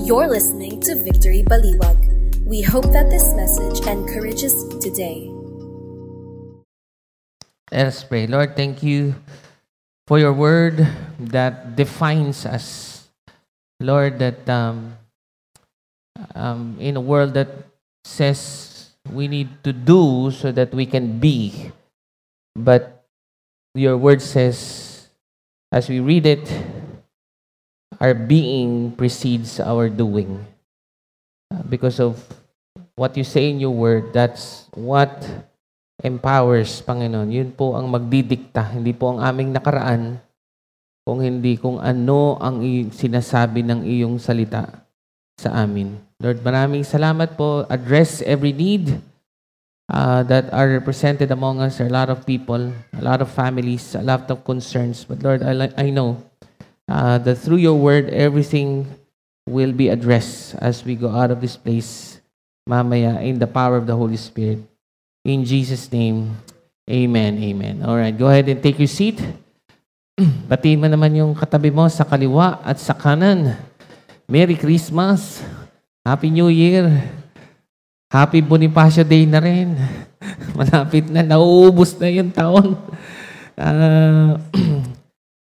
You're listening to Victory Baliwag. We hope that this message encourages you today. Let us pray. Lord, thank you for your word that defines us. Lord, that in a world that says we need to do so that we can be, but your word says, as we read it, our being precedes our doing. Because of what you say in your word, that's what empowers, Panginoon. Yun po ang magdidikta. Hindi po ang aming nakaraan, kung ano ang sinasabi ng iyong salita sa amin. Lord, maraming salamat po. Address every need that are represented among us. There are a lot of people, a lot of families, a lot of concerns. But Lord, I know that through your word, everything will be addressed as we go out of this place mamaya in the power of the Holy Spirit. In Jesus' name, amen, amen. All right, go ahead and take your seat. Batiin mo naman yung katabi mo sa kaliwa at sa kanan. Merry Christmas. Happy New Year. Happy Bonifacio Day na rin. Malapit na, nauubos na yung taon.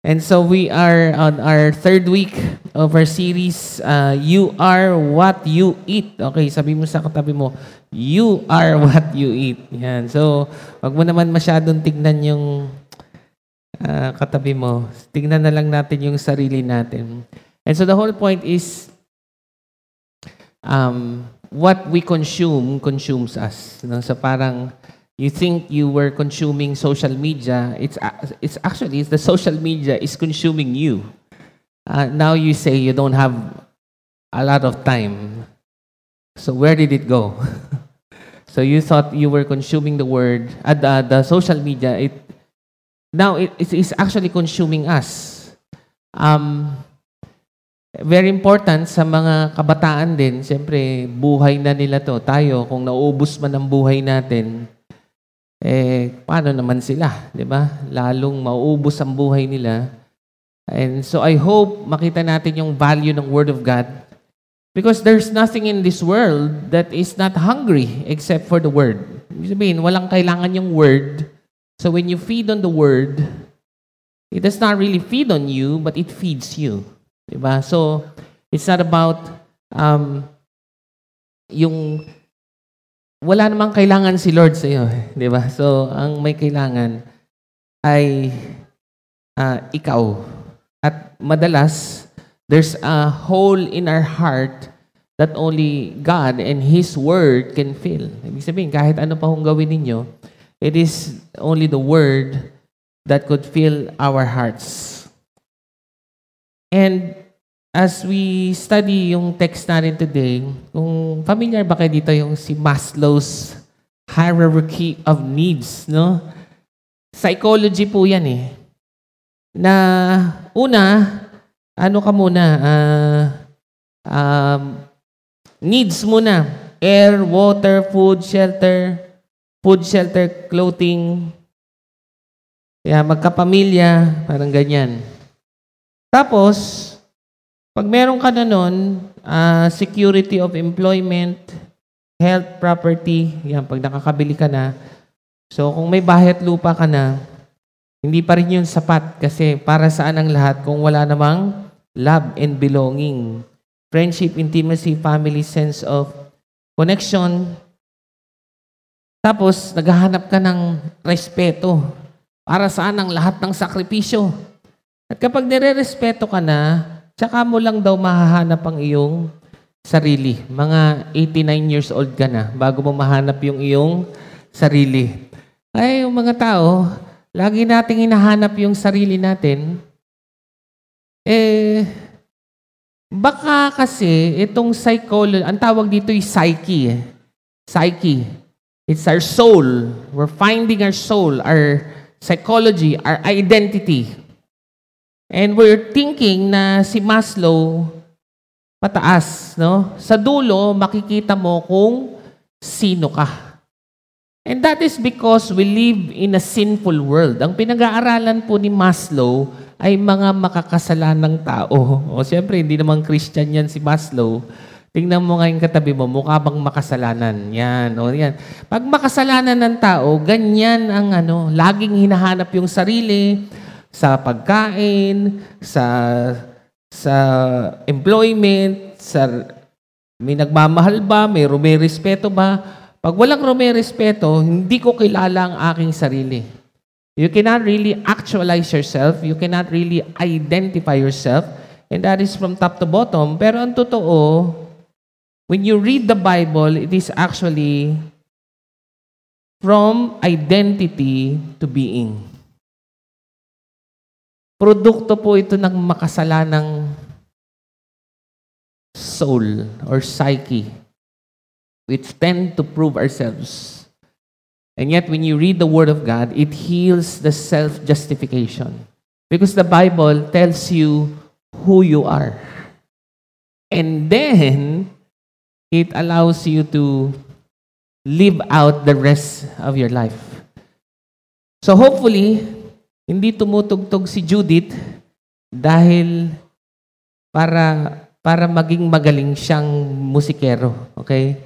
And so we are on our third week of our series, You Are What You Eat. Okay, sabi mo sa katabi mo, You Are What You Eat. Yan. So, wag mo naman masyadong tignan yung katabi mo. Tignan na lang natin yung sarili natin. And so the whole point is, what we consume consumes us. No? So parang, you think you were consuming social media, it's actually the social media is consuming you. Now you say you don't have a lot of time. So where did it go? So you thought you were consuming the word, the social media. Now it is actually consuming us. Very important sa mga kabataan din. Siyempre, buhay na nila to. Tayo, kung nauubos man ang buhay natin, paano naman sila, di ba? Lalong mauubos ang buhay nila. And so I hope makita natin yung value ng Word of God, because there's nothing in this world that is not hungry except for the Word. Ibig sabihin, walang kailangan yung Word. So when you feed on the Word, it does not really feed on you, but it feeds you. Di ba? So it's not about yung wala namang kailangan si Lord sa iyo, di ba? So, ang may kailangan ay ikaw. At madalas, there's a hole in our heart that only God and His Word can fill. Ibig sabihin, kahit ano pa kung gawin ninyo, it is only the Word that could fill our hearts. And as we study yung text natin today, kung familiar ba kayo dito yung si Maslow's hierarchy of needs, no? Psychology po yan eh. Na una, ano ka muna? Needs muna. Air, water, food, shelter, clothing. Kaya magkapamilya, parang ganyan. Tapos, pag meron ka na nun, security of employment, health, property, yan, pag nakakabili ka na. So, kung may bahay at lupa ka na, hindi pa rin yun sapat kasi para saan ang lahat kung wala namang love and belonging. Friendship, intimacy, family, sense of connection. Tapos, naghahanap ka ng respeto. Para saan ang lahat ng sakripisyo? At kapag nire-respeto ka na, tsaka mo lang daw mahahanap ang iyong sarili. Mga 89 years old ka na bago mo mahanap yung iyong sarili. Ay, yung mga tao, lagi nating hinahanap yung sarili natin. Baka kasi itong psychology, ang tawag dito ay psyche. Psyche. It's our soul. We're finding our soul, our psychology, our identity. And we're thinking na si Maslow pataas, no? Sa dulo, makikita mo kung sino ka. And that is because we live in a sinful world. Ang pinag-aaralan po ni Maslow ay mga makakasalanang tao. O siyempre, hindi naman Christian yan si Maslow. Tingnan mo ngayon katabi mo, mukha bang makasalanan? Yan, o yan. Pag makasalanan ng tao, ganyan ang laging hinahanap yung sarili sa pagkain, sa employment, may nagmamahal ba, may rumirespeto ba? Pag walang rumirespeto, hindi ko kilala ang aking sarili. You cannot really actualize yourself. You cannot really identify yourself. And that is from top to bottom. Pero ang totoo, when you read the Bible, it is actually from identity to being. Produkto po ito ng makasalanang soul or psyche, which tend to prove ourselves. And yet, when you read the Word of God, it heals the self-justification. Because the Bible tells you who you are. And then, it allows you to live out the rest of your life. So hopefully, hindi tumutugtog si Judith dahil para maging magaling siyang musikero. Okay?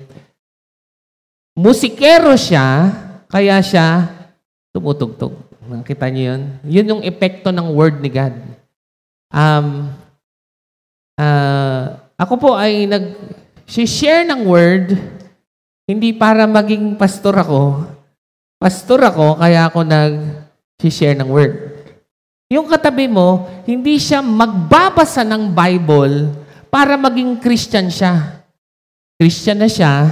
Musikero siya, kaya siya tumutugtog. Nakita niyo yun? Yun yung epekto ng word ni God. Ako po ay nag-share ng word, hindi para maging pastor ako. Pastor ako, kaya ako nag-share ng word. Yung katabi mo, hindi siya magbabasa ng Bible para maging Christian siya. Christian na siya,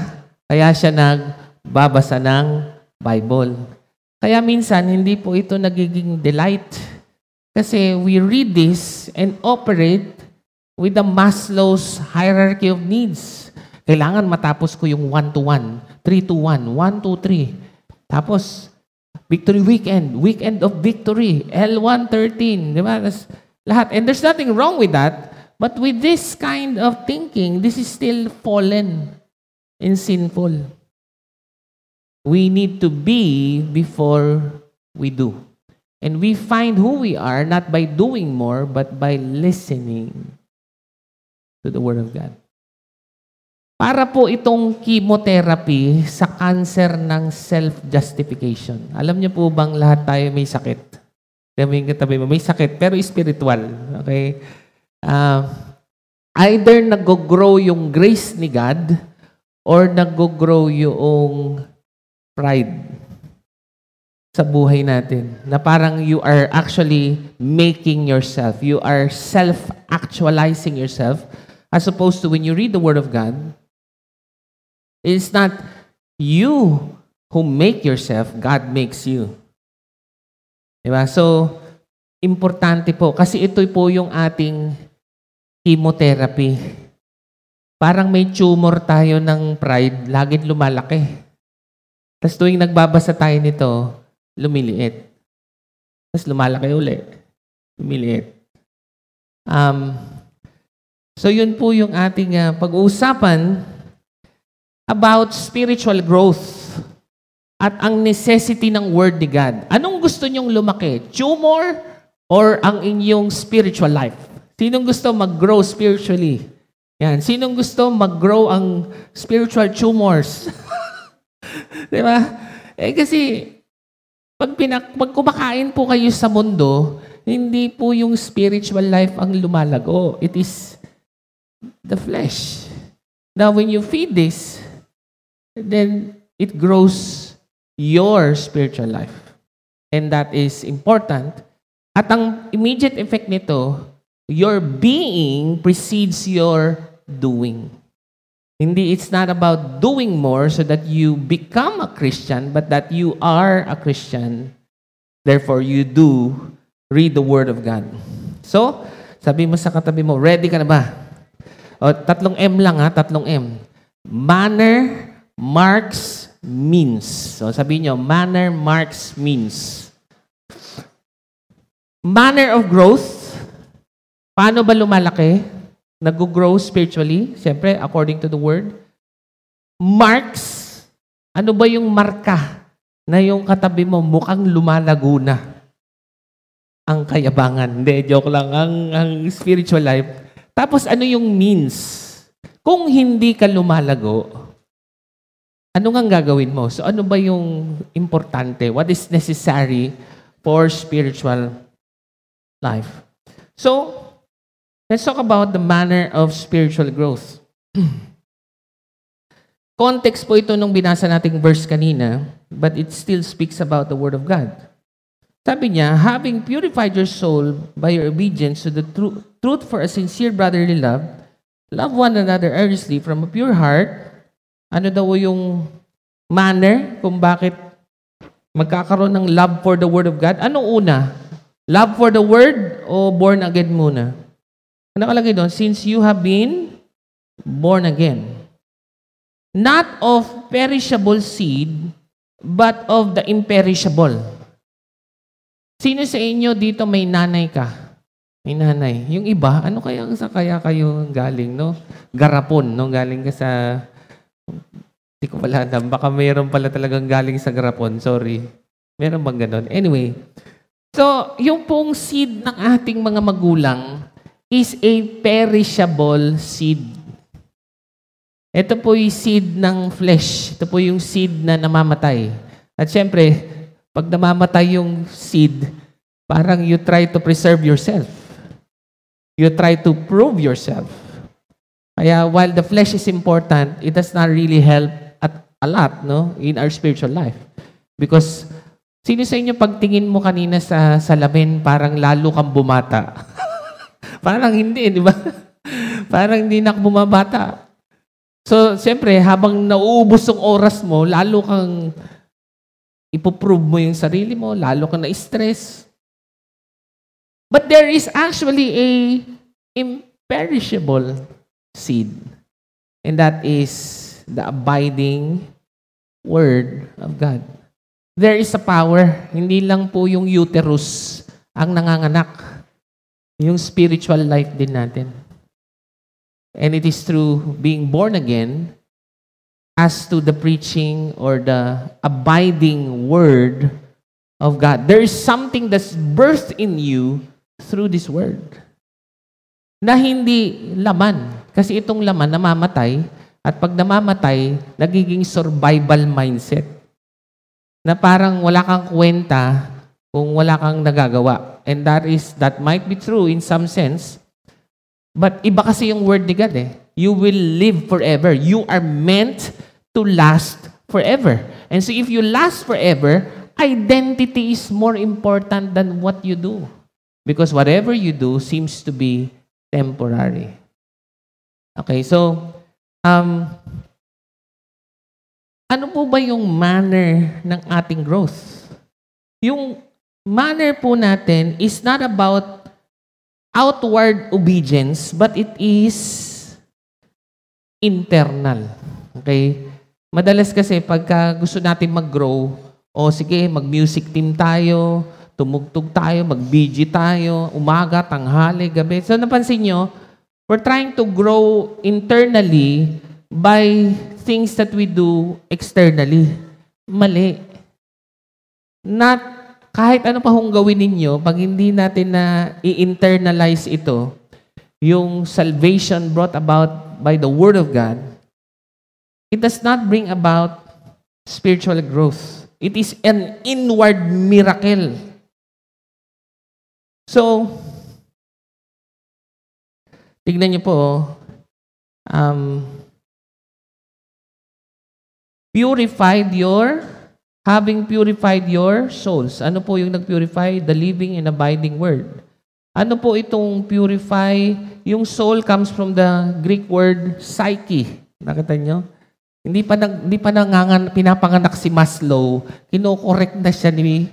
kaya siya nagbabasa ng Bible. Kaya minsan, hindi po ito nagiging delight. Kasi we read this and operate with the Maslow's hierarchy of needs. Kailangan matapos ko yung 1-to-1, 3-to-1, 1-2-3. Tapos, Victory Weekend, Weekend of Victory, L113, di ba? Lahat. And there's nothing wrong with that. But with this kind of thinking, this is still fallen and sinful. We need to be before we do. And we find who we are not by doing more, but by listening to the Word of God. Para po itong chemotherapy sa cancer ng self-justification. Alam niyo po bang lahat tayo may sakit? Katabi mo, may sakit, pero spiritual. Okay? Either nag-grow yung grace ni God or nag-grow yung pride sa buhay natin. Na parang you are actually making yourself. You are self-actualizing yourself as opposed to when you read the Word of God, it's not you who make yourself, God makes you. Diba? So, importante po. Kasi ito po yung ating chemotherapy. Parang may tumor tayo ng pride, laging lumalaki. Tapos tuwing nagbabasa tayo nito, lumiliit. Tapos lumalaki ulit. Lumiliit. So yun po yung ating pag-uusapan about spiritual growth at ang necessity ng Word ni God. Anong gusto nyong lumaki? Tumor or ang inyong spiritual life? Sinong gusto mag-grow spiritually? Yan. Sinong gusto mag-grow ang spiritual tumors? Diba? Kasi pag kumakain po kayo sa mundo, hindi po yung spiritual life ang lumalago. It is the flesh. Now, when you feed this, then it grows your spiritual life. And that is important. At ang immediate effect nito, your being precedes your doing. It's not about doing more so that you become a Christian, but that you are a Christian. Therefore, you do read the Word of God. So, sabi mo sa katabi mo, ready ka na ba? O, 3 M lang ha, 3 M. Manner, marks, means. So, sabi nyo, manner, marks, means. Manner of growth. Paano ba lumalaki? Nag-grow spiritually, siyempre, according to the Word. Marks. Ano ba yung marka na yung katabi mo mukhang lumalago na ang kayabangan. Hindi, joke lang. Ang spiritual life. Tapos ano yung means? Kung hindi ka lumalago, ano nga gagawin mo? So ano ba yung importante? What is necessary for spiritual life? So, let's talk about the manner of spiritual growth. Context po ito nung binasa nating verse kanina, but it still speaks about the Word of God. Sabi niya, having purified your soul by your obedience to the truth for a sincere brotherly love, love one another earnestly from a pure heart. Ano daw yung manner kung bakit magkakaroon ng love for the Word of God? Anong una? Love for the Word o born again muna? Ano nakalagay doon? Since you have been born again. Not of perishable seed, but of the imperishable. Sino sa inyo dito may nanay ka? May nanay. Yung iba, ano kaya kayo galing, no? Garapon, no? Galing ka sa... Hindi ko pala alam. Baka mayroon pala talagang galing sa garapon. Sorry. Meron bang ganon? Anyway. So, yung pong seed ng ating mga magulang is a perishable seed. Ito po yung seed ng flesh. Ito po yung seed na namamatay. At syempre, pag namamatay yung seed, parang you try to preserve yourself. You try to prove yourself. Kaya while the flesh is important, it does not really help a lot, no, in our spiritual life. Because sino sa inyo pagtingin mo kanina sa salamin, parang lalo kang bumata? Parang hindi, di ba? Parang hindi na bumabata. So, siyempre, habang nauubos ang oras mo, lalo kang ipoprove mo yung sarili mo, lalo kang na-stress. But there is actually a imperishable seed. And that is the abiding Word of God. There is a power. Hindi lang po yung uterus ang nanganganak. Yung spiritual life din natin. And it is through being born again as to the preaching or the abiding Word of God. There is something that's birthed in you through this Word. Na hindi laman. Kasi itong laman namamatay at pag namamatay, nagiging survival mindset. Na parang wala kang kwenta kung wala kang nagagawa. And that might be true in some sense. But iba kasi yung Word ni God eh. You will live forever. You are meant to last forever. And so if you last forever, identity is more important than what you do. Because whatever you do seems to be temporary. Okay, so, ano po ba yung manner ng ating growth? Yung manner po natin is not about outward obedience, but it is internal. Okay? Madalas kasi pagka gusto natin mag-grow, sige, mag-music team tayo, tumugtog tayo, mag-BG tayo, umaga, tanghali, gabi. So napansin nyo, we're trying to grow internally by things that we do externally. Mali. Kahit ano pa hong gawin ninyo, pag hindi natin na i-internalize ito, yung salvation brought about by the Word of God, it does not bring about spiritual growth. It is an inward miracle. So, tignan niyo po, having purified your souls. Ano po yung nag-purify? The living and abiding Word. Ano po itong purify? Yung soul comes from the Greek word psyche. Nakita nyo? Hindi pa pinapanganak si Maslow. Kino-correct na siya ni,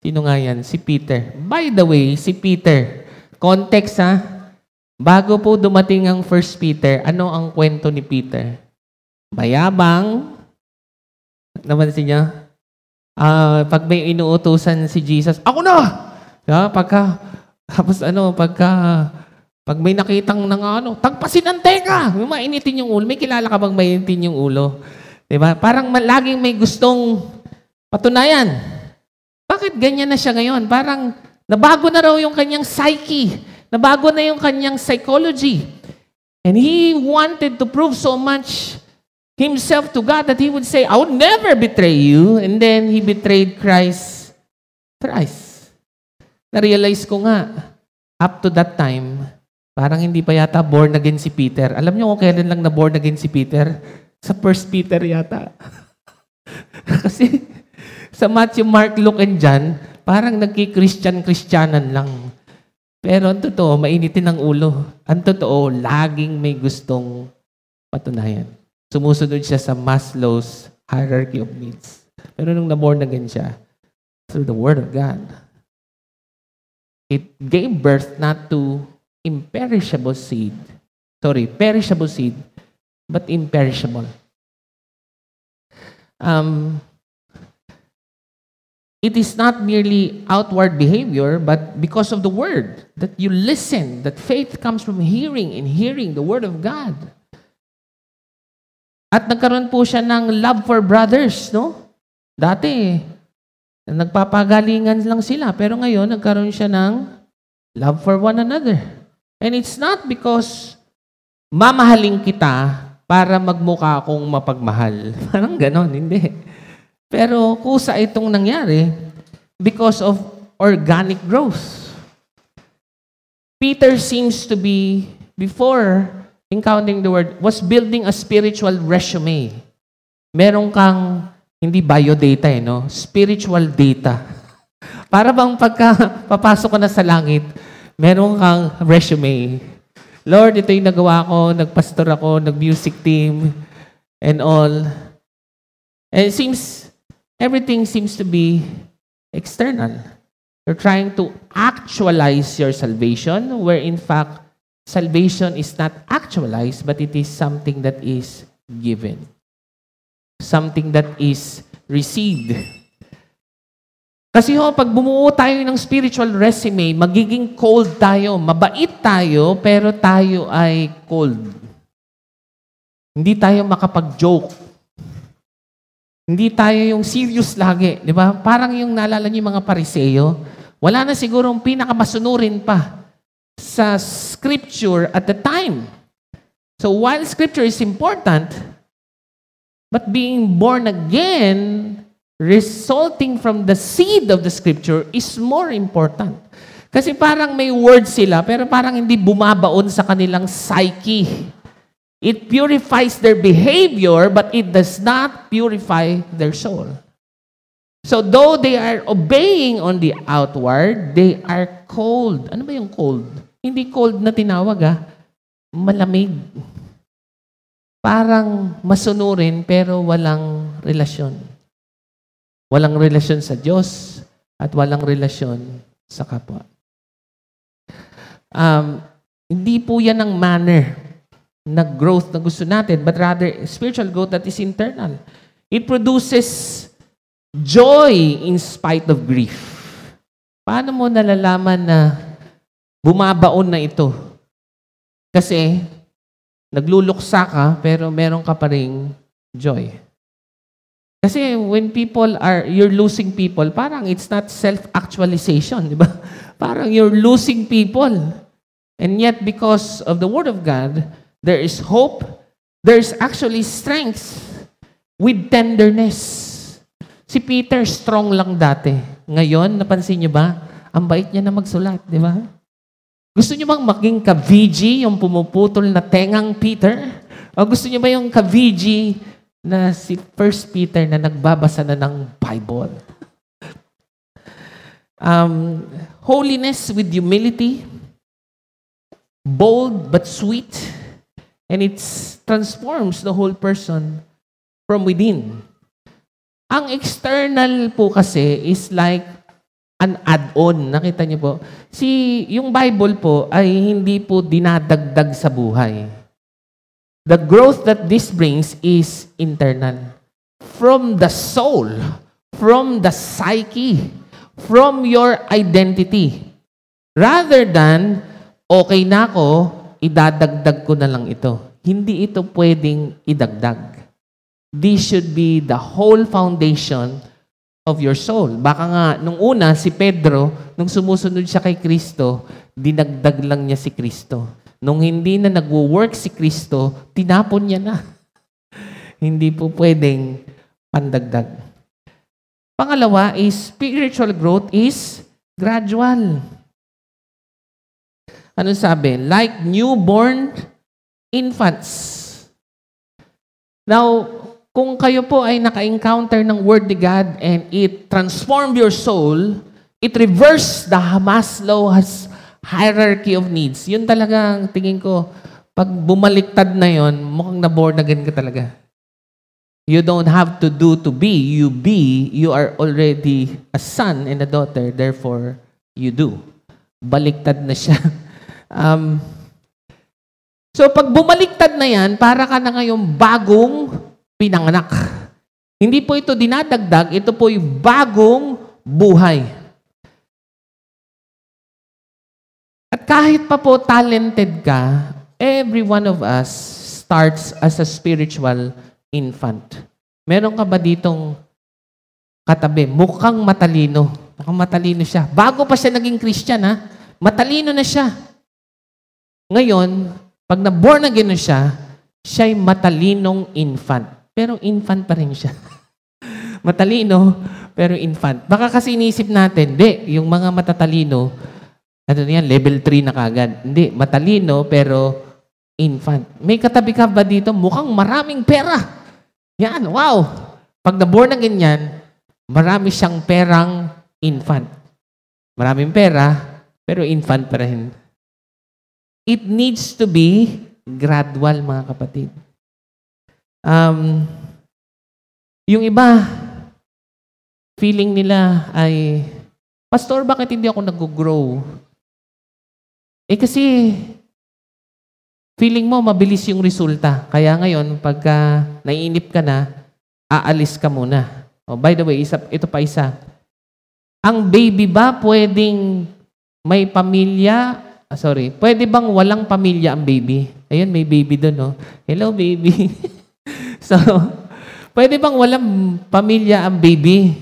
sino nga yan? Si Peter. By the way, si Peter, context ha, bago po dumating ang 1 Peter, ano ang kwento ni Peter? Mayabang, namansin niya, pag may inuutusan si Jesus, ako na! Pag may nakitang tagpasin ang tenga! Mainitin yung ulo. May kilala ka bang mainitin yung ulo? Diba? Parang laging may gustong Patunayan, bakit ganyan na siya ngayon? Parang nabago na raw yung kanyang psyche. Nabago na yung kanyang psychology. And he wanted to prove so much himself to God that he would say, I would never betray you. And then he betrayed Christ thrice. Na-realize ko nga, up to that time, parang hindi pa yata born again si Peter. Alam niyo kung kailan lang na born again si Peter? Sa 1 Peter yata. Kasi sa Matthew, Mark, Luke, and John, parang nagki-Christian-Christianan lang. Pero ang totoo, mainitin ang ulo. Ang totoo, laging may gustong patunayan. Sumusunod siya sa Maslow's hierarchy of needs. Pero nung na-born again siya, through the Word of God, it gave birth not to imperishable seed. Perishable seed, but imperishable. It is not merely outward behavior, but because of the Word that you listen, that faith comes from hearing and hearing the Word of God. At nagkaroon po siya ng love for brothers, no? Dati, nagpapagalingan lang sila, pero ngayon nagkaroon siya ng love for one another. And it's not because mamahalin kita para magmukha akong mapagmahal. Parang ganon, hindi. Pero kusa itong nangyari because of organic growth. Peter seems to be, before encountering the Word, was building a spiritual resume. Meron kang, hindi biodata no? Spiritual data. Para bang papasok ka na sa langit, meron kang resume. Lord, ito yung nagawa ko, nagpastor ako, nag-music team, and all. And it seems, everything seems to be external. You're trying to actualize your salvation, where in fact, salvation is not actualized, but it is something that is given. Something that is received. Kasi pag bumuo tayo ng spiritual resume, magiging cold tayo. Mabait tayo, pero tayo ay cold. Hindi tayo makapag-joke. Hindi tayo yung serious lagi. Di ba? Parang yung naalala niyo yung mga Pariseo, wala na sigurong pinakamasunurin pa sa Scripture at the time. So while Scripture is important, but being born again, resulting from the seed of the Scripture is more important. Kasi parang may word sila, pero parang hindi bumabaon sa kanilang psyche. It purifies their behavior, but it does not purify their soul. So though they are obeying on the outward, they are cold. Ano ba yung cold? Hindi cold na tinawag, malamig. Parang masunurin, pero walang relasyon. Walang relasyon sa Diyos at walang relasyon sa kapwa. Hindi po yan ang manner na growth na gusto natin, but rather spiritual growth that is internal. It produces joy in spite of grief. Paano mo nalalaman na bumabaon na ito? Kasi nagluluksa ka, pero meron ka pa ring joy. Kasi when you're losing people, parang it's not self-actualization, di ba? Parang you're losing people. And yet, because of the Word of God, there is hope, there's actually strength with tenderness. Si Peter, strong lang dati. Ngayon, napansin niyo ba? Ang bait niya na magsulat, di ba? Gusto niyo bang maging ka-VG, yung pumuputol na tengang Peter? O gusto niyo ba yung ka-VG na si 1 Peter na nagbabasa na ng Bible? Holiness with humility, bold but sweet, and it transforms the whole person from within. Ang external po kasi is like an add-on. Nakita niyo po? Yung Bible po ay hindi po dinadagdag sa buhay. The growth that this brings is internal. From the soul, from the psyche, from your identity. Rather than, okay na ako, idadagdag ko na lang ito. Hindi ito pwedeng idagdag. This should be the whole foundation of your soul. Baka nga, nung una, si Pedro, nung sumusunod siya kay Kristo, dinagdag lang niya si Kristo. Nung hindi na nagwo-work si Kristo, tinapon niya na. Hindi po pwedeng pandagdag. Pangalawa is spiritual growth is gradual. Ano sabi? Like newborn infants. Now, kung kayo po ay naka-encounter ng Word ni God and it transformed your soul, it reversed the Maslow's hierarchy of needs. Yun talagang tingin ko, pag bumaliktad na yon, mukhang na-born again ka talaga. You don't have to do to be. You are already a son and a daughter, therefore, you do. Baliktad na siya. So, pag bumaliktad na yan, para ka na ngayong bagong pinanganak. Hindi po ito dinadagdag, ito po yung bagong buhay. At kahit pa po talented ka, every one of us starts as a spiritual infant. Meron ka ba ditong katabi? Mukhang matalino. Mukhang matalino siya. Bago pa siya naging Christian, ha? Matalino na siya. Ngayon, pag na-born again na siya, siya'y matalinong infant. Pero infant pa rin siya. Matalino, pero infant. Baka kasi inisip natin, hindi, yung mga matatalino, ano yan, level 3 na kagad. Hindi, matalino, pero infant. May katabi ka ba dito? Mukhang maraming pera. Yan, wow! Pag na-born na ganyan, marami siyang perang infant. Maraming pera, pero infant pa rin. It needs to be gradual, mga kapatid. Yung iba, feeling nila ay, Pastor, bakit hindi ako nag-grow? Kasi, feeling mo, mabilis yung resulta. Kaya ngayon, pagka naiinip ka na, aalis ka muna. Oh, by the way, ito pa isa. Ang baby ba pwedeng may pamilya? Pwede bang walang pamilya ang baby? Ayun, may baby doon, no? Hello, baby. So, pwede bang walang pamilya ang baby?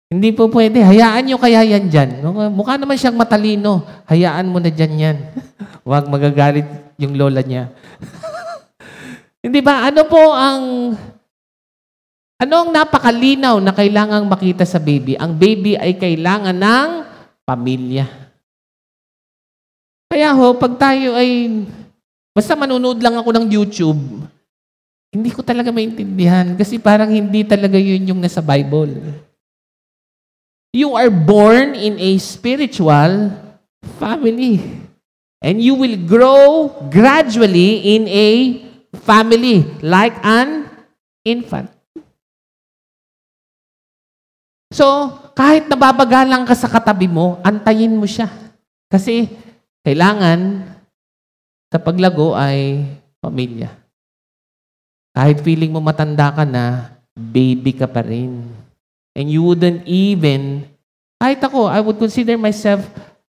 Hindi po pwede. Hayaan nyo kaya yan dyan. Mukha naman siyang matalino. Hayaan mo na dyan yan. Huwag magagalit yung lola niya. Hindi ba? Ano ang napakalinaw na kailangang makita sa baby? Ang baby ay kailangan ng pamilya. Kaya pag tayo ay, basta manunood lang ako ng YouTube, hindi ko talaga maintindihan kasi parang hindi talaga yun yung nasa Bible. You are born in a spiritual family. And you will grow gradually in a family like an infant. So, kahit nababagalang ka sa katabi mo, antayin mo siya. Kasi kailangan sa paglago ay pamilya. Kahit feeling mo matanda ka na, baby ka pa rin. And you wouldn't even, kahit ako, I would consider myself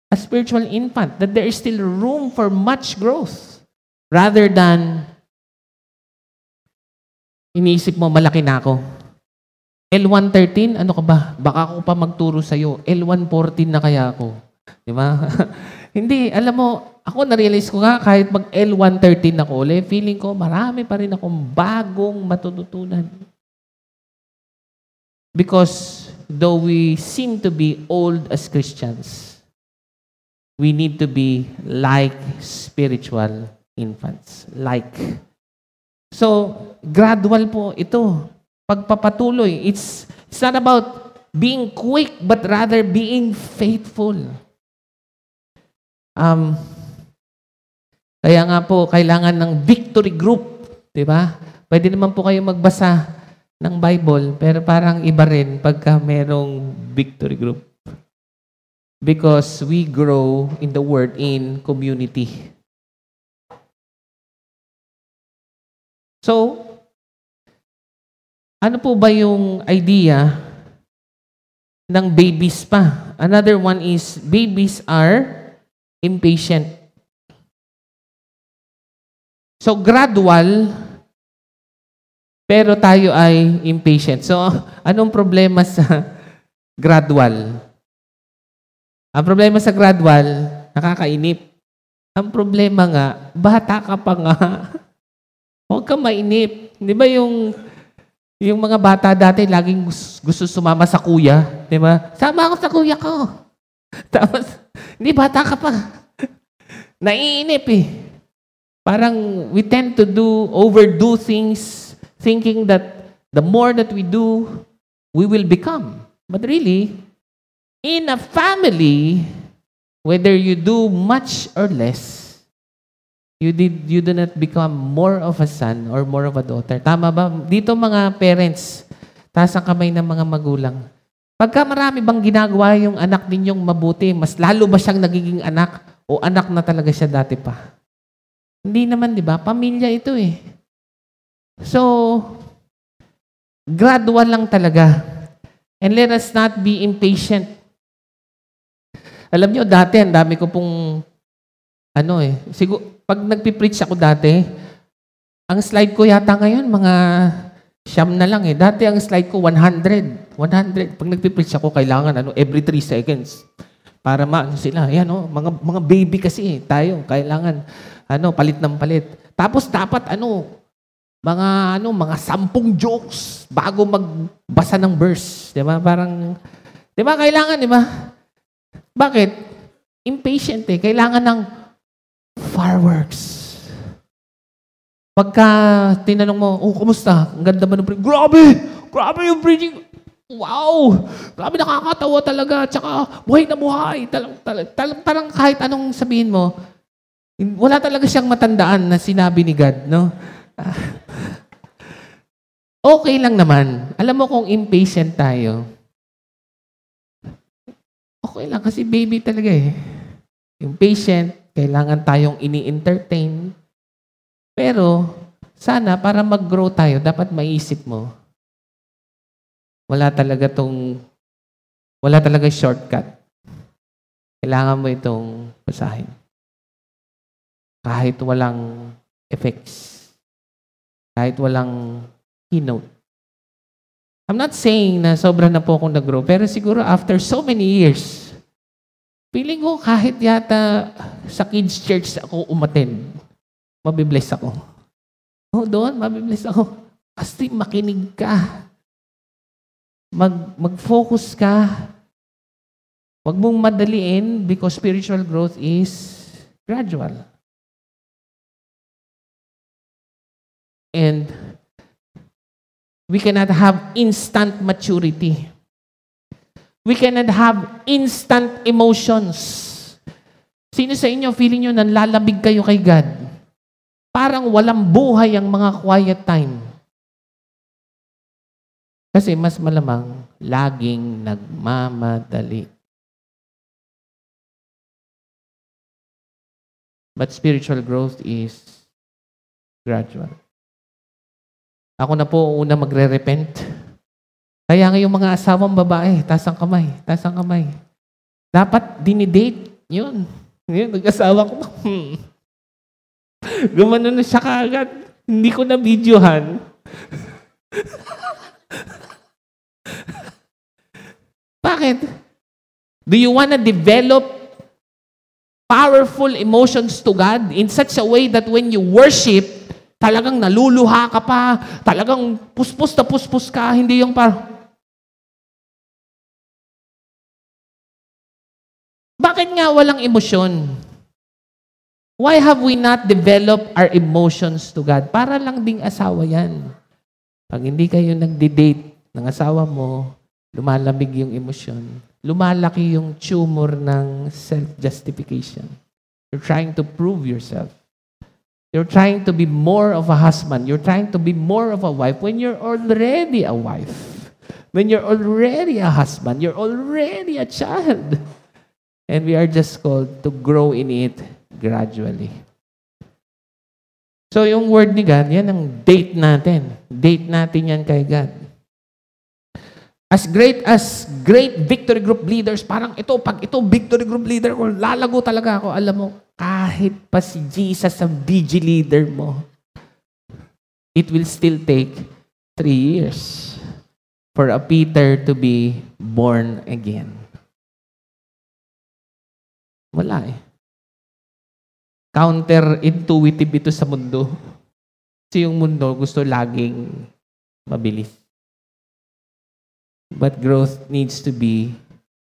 a spiritual infant, that there is still room for much growth. Rather than, iniisip mo, malaki na ako. L113, ano ka ba? Baka ako pa magturo sa'yo. L114 na kaya ako. Di ba? Hindi, alam mo, ako na-realize ko nga, kahit mag L113 ako ulit, feeling ko, marami pa rin akong bagong matututunan. Because though we seem to be old as Christians, we need to be like spiritual infants. Like. So, gradual po ito. Pagpapatuloy. It's not about being quick, but rather being faithful. Kaya nga po, kailangan ng victory group. Diba? Pwede naman po kayo magbasa ng Bible, pero parang iba rin pagka merong victory group. Because we grow in the Word in community. So, ano po ba yung idea ng babies pa? Another one is, babies are impatient. So, gradual, pero tayo ay impatient. So, anong problema sa gradual. Ang problema sa gradual, nakakainip. Ang problema nga, bata ka pa nga. Huwag ka mainip. Di ba yung mga bata dati, laging gusto sumama sa kuya. Di ba? Sama ako sa kuya ko. Tapos, hindi, bata ka pa. Naiinip eh. Parang we tend to overdo things, thinking that the more that we do, we will become. But really, in a family, whether you do much or less, you do not become more of a son or more of a daughter. Tama ba? Dito mga parents, taas ang kamay ng mga magulang. Pagka marami bang ginagawa yung anak ninyong mabuti, mas lalo ba siyang nagiging anak o anak na talaga siya dati pa? Hindi naman, di ba? Pamilya ito eh. So, gradual lang talaga. And let us not be impatient. Alam niyo, dati, ang dami ko pong, siguro, pag nagpipreach ako dati, ang slide ko yata ngayon, mga siyam na lang eh. Dati ang slide ko, 100. Pag nagpipreach ako, kailangan, every 3 seconds. Para sila. Yan, mga baby kasi tayo. Kailangan, palit ng palit. Tapos dapat, mga 10 jokes bago magbasa ng verse. Di ba? Parang, di ba? Kailangan, di ba? Bakit? Impatient eh. Kailangan ng fireworks. Pagka tinanong mo, kumusta? Ang ganda ba ng preaching? Grabe yung preaching. Wow! Grabe, nakakatawa talaga. Tsaka, buhay na buhay. Parang kahit anong sabihin mo, wala talaga siyang matandaan na sinabi ni God, no? Okay lang naman. Alam mo kung impatient tayo, okay lang kasi baby talaga eh. Impatient, kailangan tayong ini-entertain. Pero, sana para mag-grow tayo, dapat maisip mo, wala talaga shortcut. Kailangan mo itong basahin. Kahit walang effects. Kahit walang keynote. I'm not saying na sobra na po akong nag-grow, pero siguro after so many years, feeling ko kahit yata sa kids church ako umattend, mabibless ako. Doon, mabibless ako. Kasi makinig ka. Mag-focus ka. Huwag mong madaliin because spiritual growth is gradual. And we cannot have instant maturity. We cannot have instant emotions. Sino sa inyo, feeling nyo nanlalamig kayo kay God? Parang walang buhay ang mga quiet time. Kasi mas malamang, laging nagmamadali. But spiritual growth is gradual. Ako na po una magre-repent. Kaya nga yung mga asawang babae, taas ang kamay. Dapat dinidate. Yun, nag-asawa ko. Gumano na siya kaagad. Hindi ko na videohan. Bakit? Do you want to develop powerful emotions to God in such a way that when you worship, talagang naluluha ka pa, talagang puspos ka, hindi yung Bakit nga walang emosyon? Why have we not developed our emotions to God? Para lang ding asawa yan. Pag hindi kayo nagdi-date ng asawa mo, lumalamig yung emosyon. Lumalaki yung tumor ng self-justification. You're trying to prove yourself. You're trying to be more of a husband. You're trying to be more of a wife when you're already a wife. When you're already a husband. You're already a child. And we are just called to grow in it gradually. So yung word ni God, yan ang date natin. Date natin yan kay God. As great victory group leaders, parang pag ito victory group leader ko, lalago talaga ako. Alam mo, kahit pa si Jesus ang VG leader mo, it will still take 3 years. for a Peter to be born again? Wala eh. Counterintuitive ito sa mundo. Kasi yung mundo gusto laging mabilis. But growth needs to be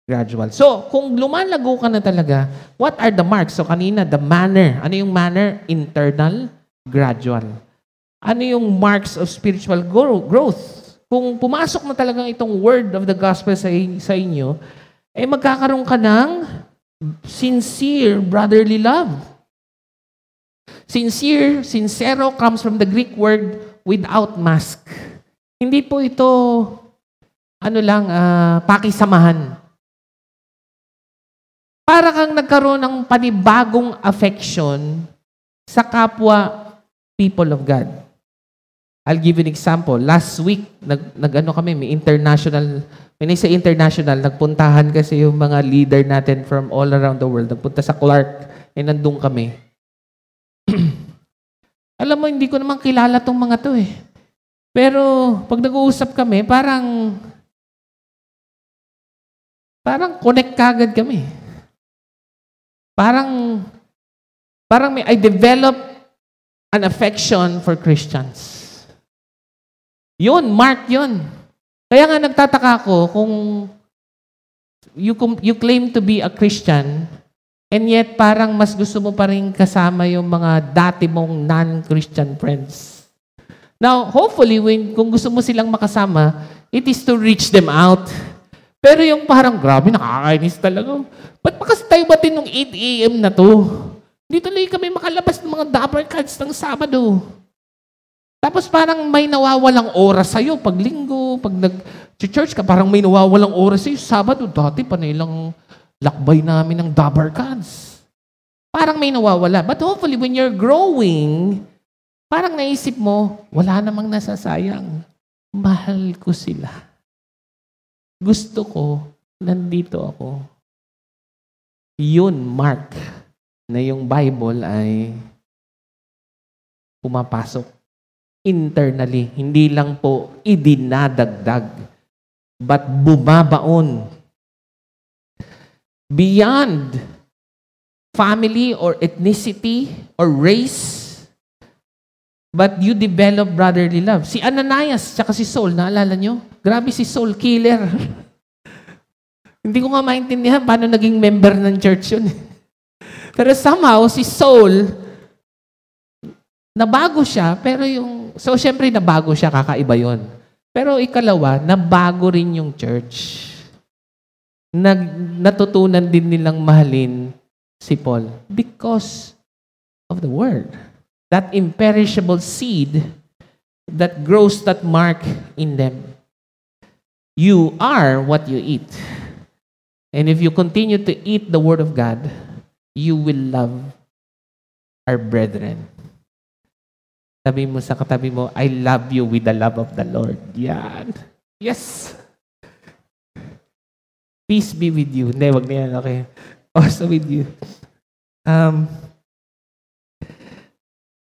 gradual. So, kung lumalago ka na talaga, what are the marks? So, kanina, the manner. Ano yung manner? Internal, gradual. Ano yung marks of spiritual growth? Kung pumasok na talagang itong word of the gospel sa inyo, eh magkakaroon ka ng sincere brotherly love. Sincero comes from the Greek word without mask. Hindi po ito, pakisamahan. Para kang nagkaroon ng panibagong affection sa kapwa people of God. I'll give you an example. Last week, may international, when I say international, nagpuntahan kasi yung mga leader natin from all around the world. Nagpunta sa Clark, nandun kami. Alam mo, hindi ko naman kilala tong mga to eh. Pero, pag nag-uusap kami, parang connect kagad kami. Parang I develop an affection for Christians. Yun, mark yun. Kaya nga nagtataka ako kung you claim to be a Christian and yet parang mas gusto mo pa rin kasama yung mga dati mong non-Christian friends. Now, hopefully, kung gusto mo silang makasama, it is to reach them out. Pero yung parang, grabe, nakakainis talaga. Ba't pa kasi tayo batin ng 8 a.m. na to? Hindi tuloy kami makalabas ng mga Dapper Cards ng Sabado. Tapos parang may nawawalang oras sa'yo pag linggo, pag nag-church ka, parang may nawawalang oras sa'yo. Sabado, dati pa nilang lakbay namin ng Dapper Cards. Parang may nawawala. But hopefully, when you're growing, parang naisip mo, wala namang nasasayang. Mahal ko sila. Gusto ko, nandito ako. Yun, mark, na yung Bible ay pumapasok internally. Hindi lang po idinadagdag, but bumabaon. Beyond family or ethnicity or race, but you develop brotherly love. Si Ananias tsaka si Saul, naalala nyo? Grabe si Saul, killer. Hindi ko nga maintindihan paano naging member ng church yun. Pero somehow, si Saul, nabago siya, pero so syempre nabago siya, kakaiba yun. Pero ikalawa, nabago rin yung church. Natutunan din nilang mahalin si Paul because of the word. That imperishable seed that grows that mark in them. You are what you eat. And if you continue to eat the word of God, you will love our brethren. Sabi mo sa katabi mo, I love you with the love of the Lord. Yan. Yes. Peace be with you. Hindi, wag na yan. Okay. Also with you.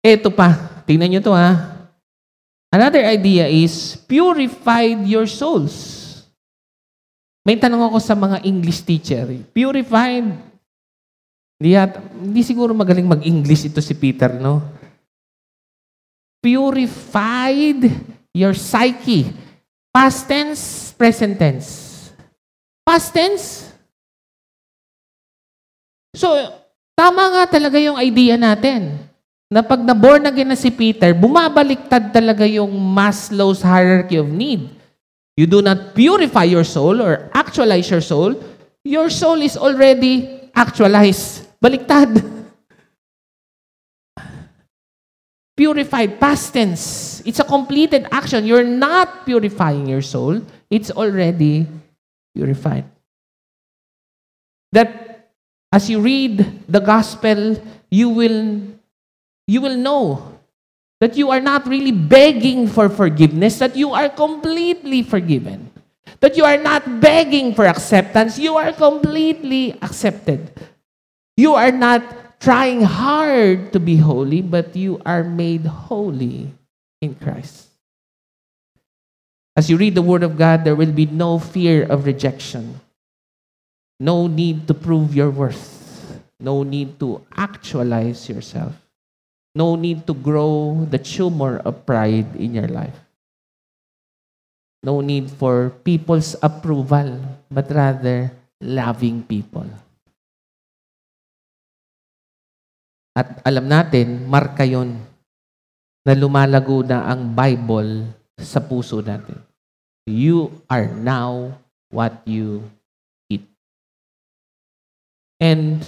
Ito pa. Tingnan nyo to ha. Another idea is, purified your souls. May tanong ako sa mga English teacher. Purified. Hindi siguro magaling mag-English ito si Peter, no? Purified your psyche. Past tense, present tense. Past tense. So, tama nga talaga yung idea natin. Na pag na-born again na si Peter, bumabaliktad talaga yung Maslow's hierarchy of need. You do not purify your soul or actualize your soul is already actualized. Baliktad. Purified, past tense. It's a completed action. You're not purifying your soul. It's already purified. That as you read the gospel, you will know that you are not really begging for forgiveness, that you are completely forgiven. That you are not begging for acceptance, you are completely accepted. You are not trying hard to be holy, but you are made holy in Christ. As you read the Word of God, there will be no fear of rejection. No need to prove your worth. No need to actualize yourself. No need to grow the tumor of pride in your life. No need for people's approval, but rather loving people. At alam natin, marka yun na lumalago na ang Bible sa puso natin. You are now what you eat. And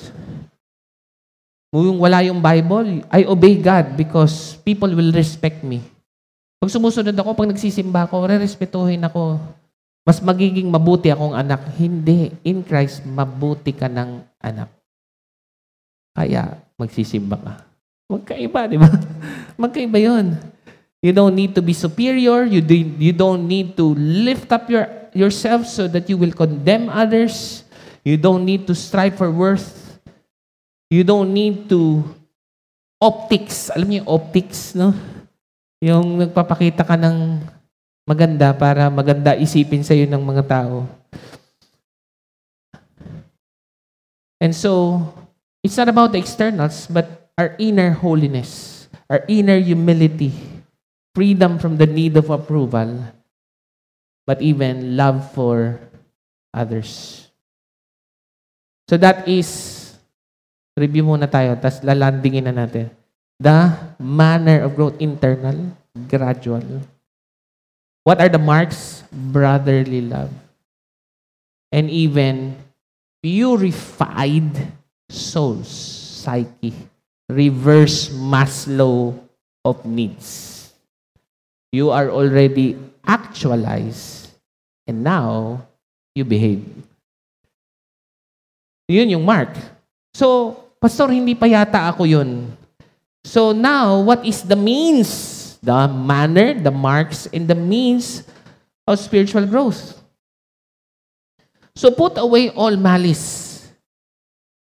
kung wala yung Bible, I obey God because people will respect me. Pag sumusunod ako, pag nagsisimba ako, re-respetuhin ako. Mas magiging mabuti akong anak. Hindi. In Christ, mabuti ka ng anak. Kaya, magsisimba ka. Magkaiba, di ba? Magkaiba yun. You don't need to be superior. You don't need to lift up yourself so that you will condemn others. You don't need to strive for worth. You don't need to optics. Alam niyo yung optics, no? Yung nagpapakita ka ng maganda para maganda isipin sa'yo ng mga tao. And so, it's not about the externals, but our inner holiness, our inner humility, freedom from the need of approval, but even love for others. So that is, review muna tayo, tapos lalandingin na natin. The manner of growth, internal, gradual. What are the marks? Brotherly love. And even purified souls, psyche. Reverse Maslow of needs. You are already actualized and now you behave. Yun yung mark. So, Pastor, hindi pa yata ako yun. So now, what is the means? The manner, the marks, and the means of spiritual growth. So put away all malice.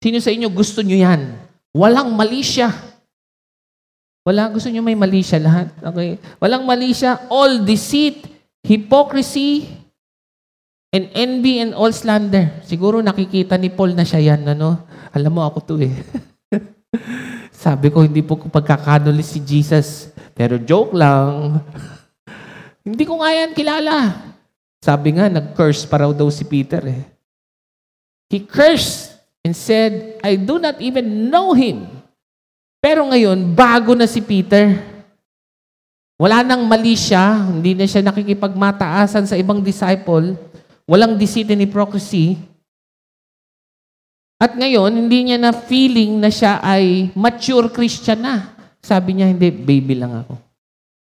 Sino sa inyo gusto nyo yan? Walang malisya. Gusto nyo may malisya lahat? Okay. Walang malisya, all deceit, hypocrisy, and envy and all slander. Siguro nakikita ni Paul na siya yan, ano? Alam mo, ako to eh. Sabi ko, hindi po ko pagkakanulis si Jesus. Pero joke lang. Hindi ko nga yan kilala. Sabi nga, nag-curse pa raw daw si Peter eh. He cursed and said, I do not even know him. Pero ngayon, bago na si Peter. Wala nang mali siya. Hindi na siya nakikipagmataasan sa ibang disciple. Walang deceit and hypocrisy. At ngayon, hindi niya na feeling na siya ay mature Christian na. Sabi niya, hindi, baby lang ako.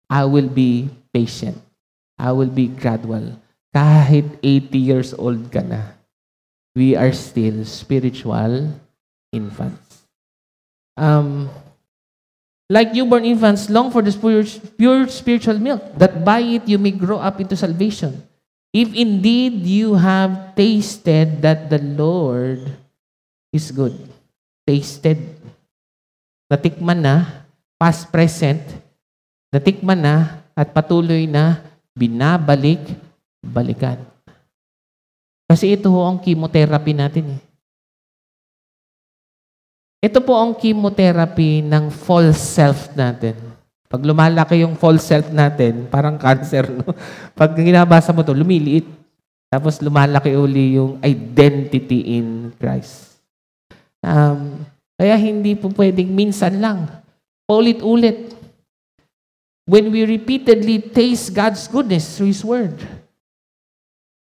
I will be patient. I will be gradual. Kahit 80 years old ka na, we are still spiritual infants. Like newborn infants, long for the pure spiritual milk, that by it you may grow up into salvation. If indeed you have tasted that the Lord is good. Tasted. Natikman na, past, present, natikman na, at patuloy na binabalik-balikan. Kasi ito ho ang chemotherapy natin eh. Ito po ang chemotherapy ng false self natin. Pag lumalaki yung false self natin, parang cancer, no? Pag ginabasa mo to, lumiliit. Tapos lumalaki uli yung identity in Christ. Kaya hindi po pwedeng minsan lang. Paulit-ulit. When we repeatedly taste God's goodness through His Word.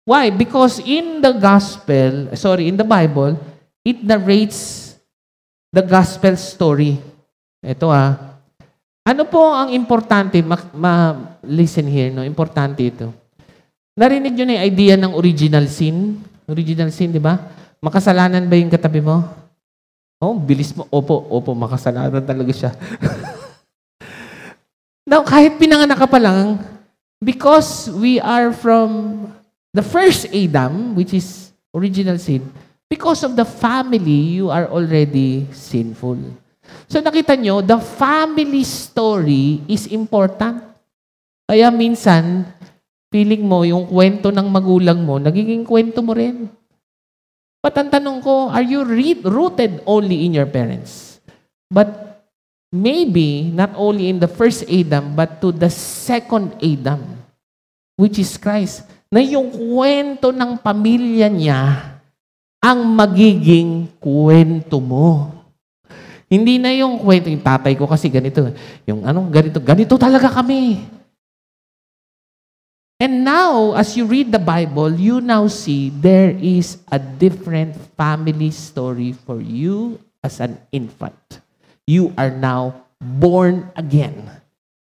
Why? Because in the Bible, it narrates the gospel story. Ito ano po ang importante? Listen here, no? Importante ito. Narinig nyo na yung idea ng original sin? Original sin, di ba? Makasalanan ba yung katabi mo? Oh, bilis mo. Opo, makasalanan talaga siya. Now, kahit pinanganak ka pa lang, because we are from the first Adam, which is original sin, because of the family, you are already sinful. So nakita nyo, the family story is important. Kaya minsan, Feeling mo, yung kwento ng magulang mo, nagiging kwento mo rin. But ang tanong ko, are you rooted only in your parents? But maybe not only in the first Adam, but to the second Adam, which is Christ, na yung kwento ng pamilya niya ang magiging kwento mo. Hindi na yung kwento, yung tatay ko kasi ganito, yung ganito talaga kami. And now, as you read the Bible, you now see there is a different family story for you as an infant. You are now born again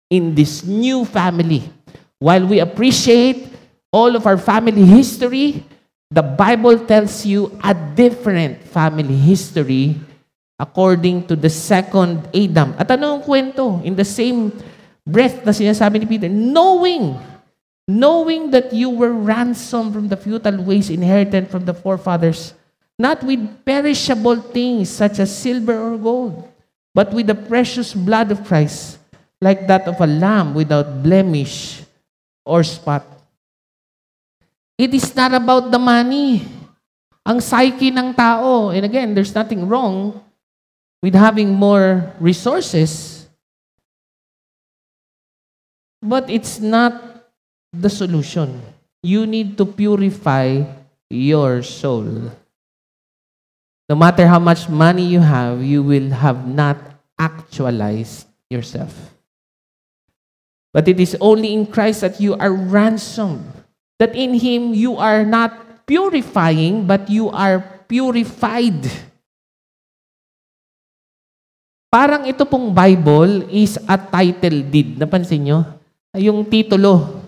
in this new family. While we appreciate all of our family history, the Bible tells you a different family history according to the second Adam. At ano ang kwento? In the same breath na sinasabi ni Peter, knowing that you were ransomed from the futile ways inherited from the forefathers, not with perishable things such as silver or gold, but with the precious blood of Christ, like that of a lamb without blemish or spot. It is not about the money. Ang psyche ng tao, and again, there's nothing wrong with having more resources, but it's not the solution. You need to purify your soul. No matter how much money you have, you will have not actualized yourself. But it is only in Christ that you are ransomed. That in Him you are not purifying, but you are purified. Parang ito pong Bible is a title deed. Napansin nyo? Yung titulo.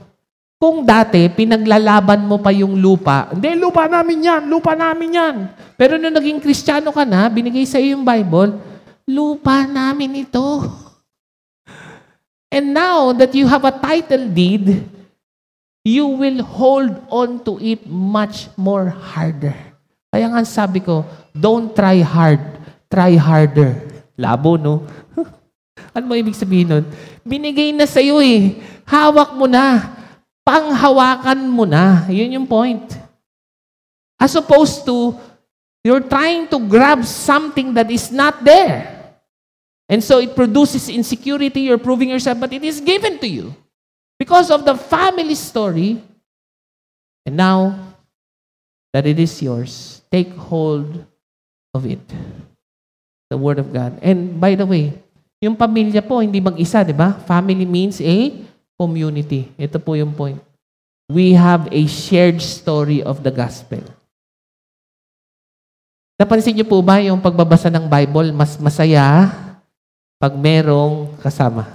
Kung dati, pinaglalaban mo pa yung lupa, hindi, lupa namin yan. Pero nung naging Kristiyano ka na, binigay sa iyo yung Bible, lupa namin ito. And now that you have a title deed, you will hold on to it much more harder. Kaya nga sabi ko, don't try hard, try harder. Labo, no? Ano mo ibig sabihin nun? Binigay na sa iyo eh. Hawak mo na. Panghawakan mo na. Yun yung point. As opposed to, you're trying to grab something that is not there. And so it produces insecurity, you're proving yourself, but it is given to you. Because of the family story, and now that it is yours, take hold of it. The Word of God. And by the way, yung pamilya po, hindi mag-isa, di ba? Family means a community. Ito po yung point. We have a shared story of the gospel. Napansin niyo po ba yung pagbabasa ng Bible, mas masaya pag merong kasama?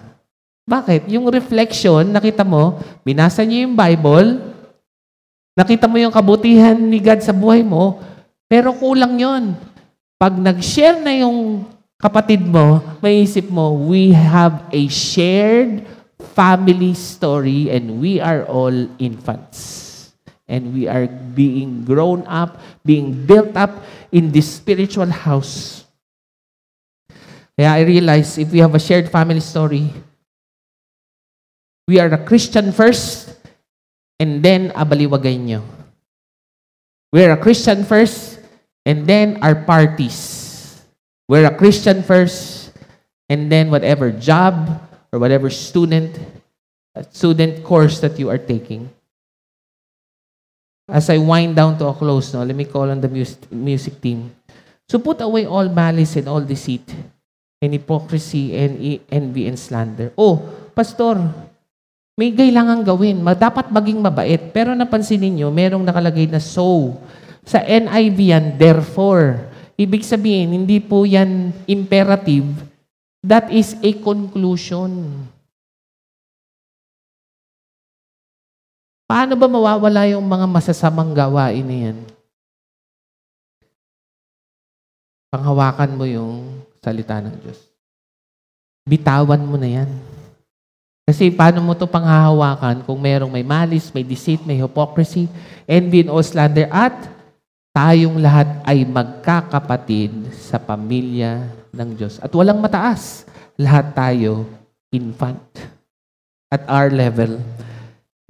Bakit? Yung reflection, nakita mo, binasa niyo yung Bible, nakita mo yung kabutihan ni God sa buhay mo, pero kulang yon. Pag nag-share na yung kapatid mo, may isip mo, we have a shared family story and we are all infants. And we are being grown up, being built up in this spiritual house. Kaya I realize if we have a shared family story, we are a Christian first and then abaliwagay nyo. We are a Christian first and then our parties. We're a Christian first and then whatever job or whatever student course that you are taking. As I wind down to a close, let me call on the music team. So put away all malice and all deceit, and hypocrisy and envy and slander. Oh, pastor, may kailangan gawin. Dapat maging mabait. Pero napansin ninyo, merong nakalagay na so. Sa NIV yan, therefore. Ibig sabihin, hindi po yan imperative. That is a conclusion. Paano ba mawawala yung mga masasamang gawain na yan? Panghawakan mo yung salita ng Diyos. Bitawan mo na yan. Kasi paano mo ito panghahawakan kung merong may malice, may deceit, may hypocrisy, envy and all slander, at tayong lahat ay magkakapatid sa pamilya ng Diyos. At walang mataas. Lahat tayo infant at our level.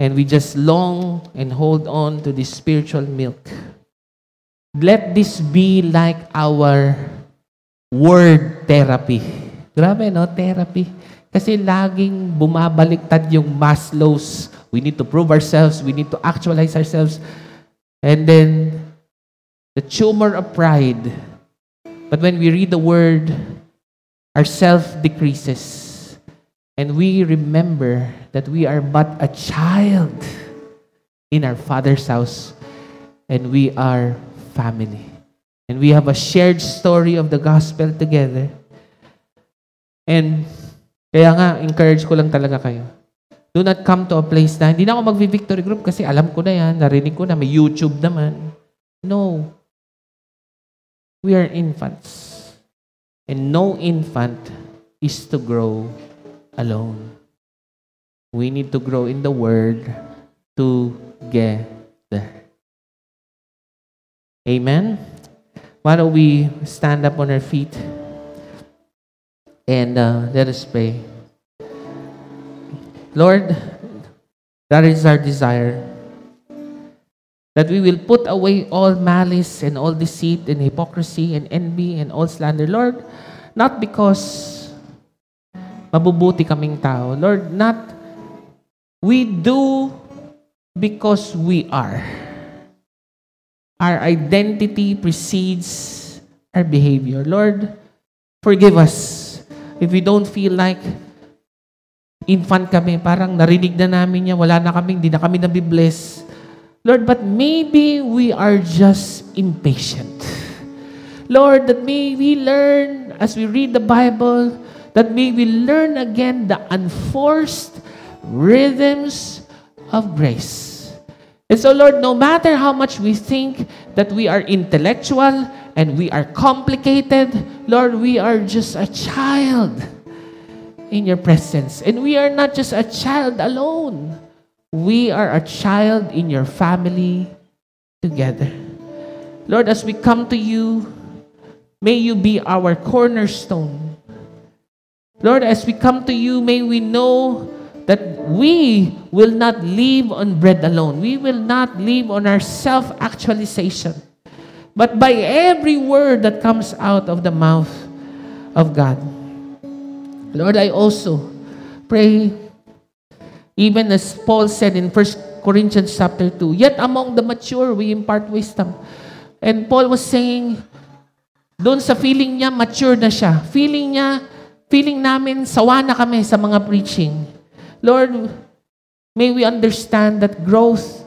And we just long and hold on to this spiritual milk. Let this be like our word therapy. Grabe, no? Therapy. Kasi laging bumabaliktad yung Maslow's. We need to prove ourselves. We need to actualize ourselves. And then, the tumor of pride. But when we read the word, our self decreases. And we remember that we are but a child in our Father's house. And we are family. And we have a shared story of the gospel together. And kaya nga, encourage ko lang talaga kayo. Do not come to a place na, hindi na ako mag-victory group kasi alam ko na yan, narinig ko na, may YouTube naman. No. We are infants. And no infant is to grow alone. We need to grow in the Word together. Amen? Why don't we stand up on our feet and let us pray. Lord, that is our desire. That we will put away all malice and all deceit and hypocrisy and envy and all slander. Lord, not because mabubuti kaming tao. Lord, we do because we are. Our identity precedes our behavior. Lord, forgive us if we don't feel like infant kami, parang narinig na namin niya, wala na kami, hindi na kami nabibless. Lord, but maybe we are just impatient. Lord, that may we learn, as we read the Bible, that may we learn again the unforced rhythms of grace. And so, Lord, no matter how much we think that we are intellectual and we are complicated, Lord, we are just a child in your presence. And we are not just a child alone. We are a child in your family together. Lord, as we come to you, may you be our cornerstone. Lord, as we come to you, may we know that we will not live on bread alone. We will not live on our self-actualization. But by every word that comes out of the mouth of God. Lord, I also pray, even as Paul said in 1 Corinthians chapter 2, yet among the mature, we impart wisdom. And Paul was saying, doon sa feeling niya, mature na siya. Feeling namin, sawa na kami sa mga preaching. Lord, may we understand that growth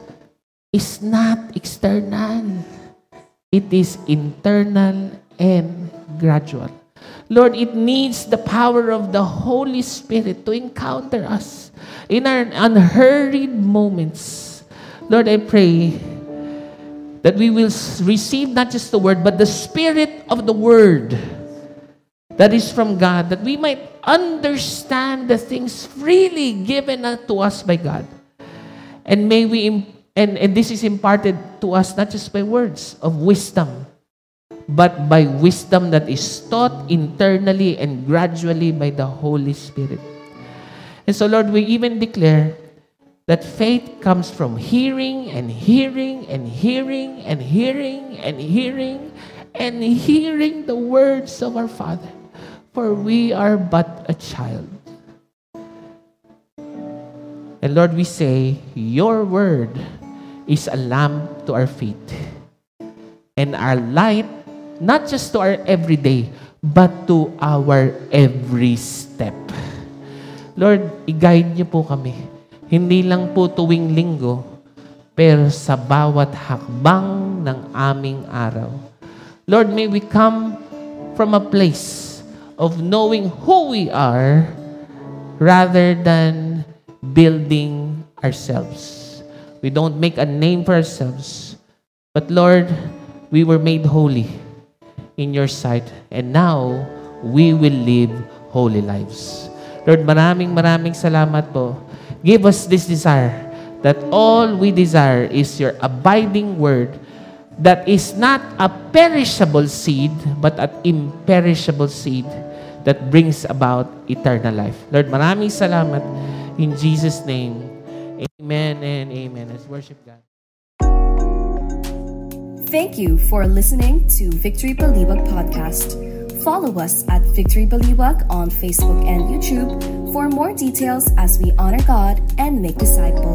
is not external. It is internal and gradual. Lord, it needs the power of the Holy Spirit to encounter us in our unhurried moments. Lord, I pray that we will receive not just the Word, but the Spirit of the Word that is from God, that we might understand the things freely given to us by God. And may we, and this is imparted to us not just by words of wisdom, but by wisdom that is taught internally and gradually by the Holy Spirit. And so, Lord, we even declare that faith comes from hearing and hearing and hearing and hearing and hearing and hearing the words of our Father. For we are but a child. And Lord, we say, your word is a lamp to our feet and our light, not just to our everyday, but to our every step. Lord, i-guide niyo po kami. Hindi lang po tuwing linggo, pero sa bawat hakbang ng aming araw. Lord, may we come from a place of knowing who we are rather than building ourselves. We don't make a name for ourselves. But Lord, we were made holy in your sight. And now, we will live holy lives. Lord, maraming salamat po. Give us this desire that all we desire is your abiding word that is not a perishable seed, but an imperishable seed that brings about eternal life. Lord, maraming salamat in Jesus' name. Amen and amen. Let's worship God. Thank you for listening to Victory Baliwag Podcast. Follow us at Victory Baliwag on Facebook and YouTube for more details as we honor God and make disciples.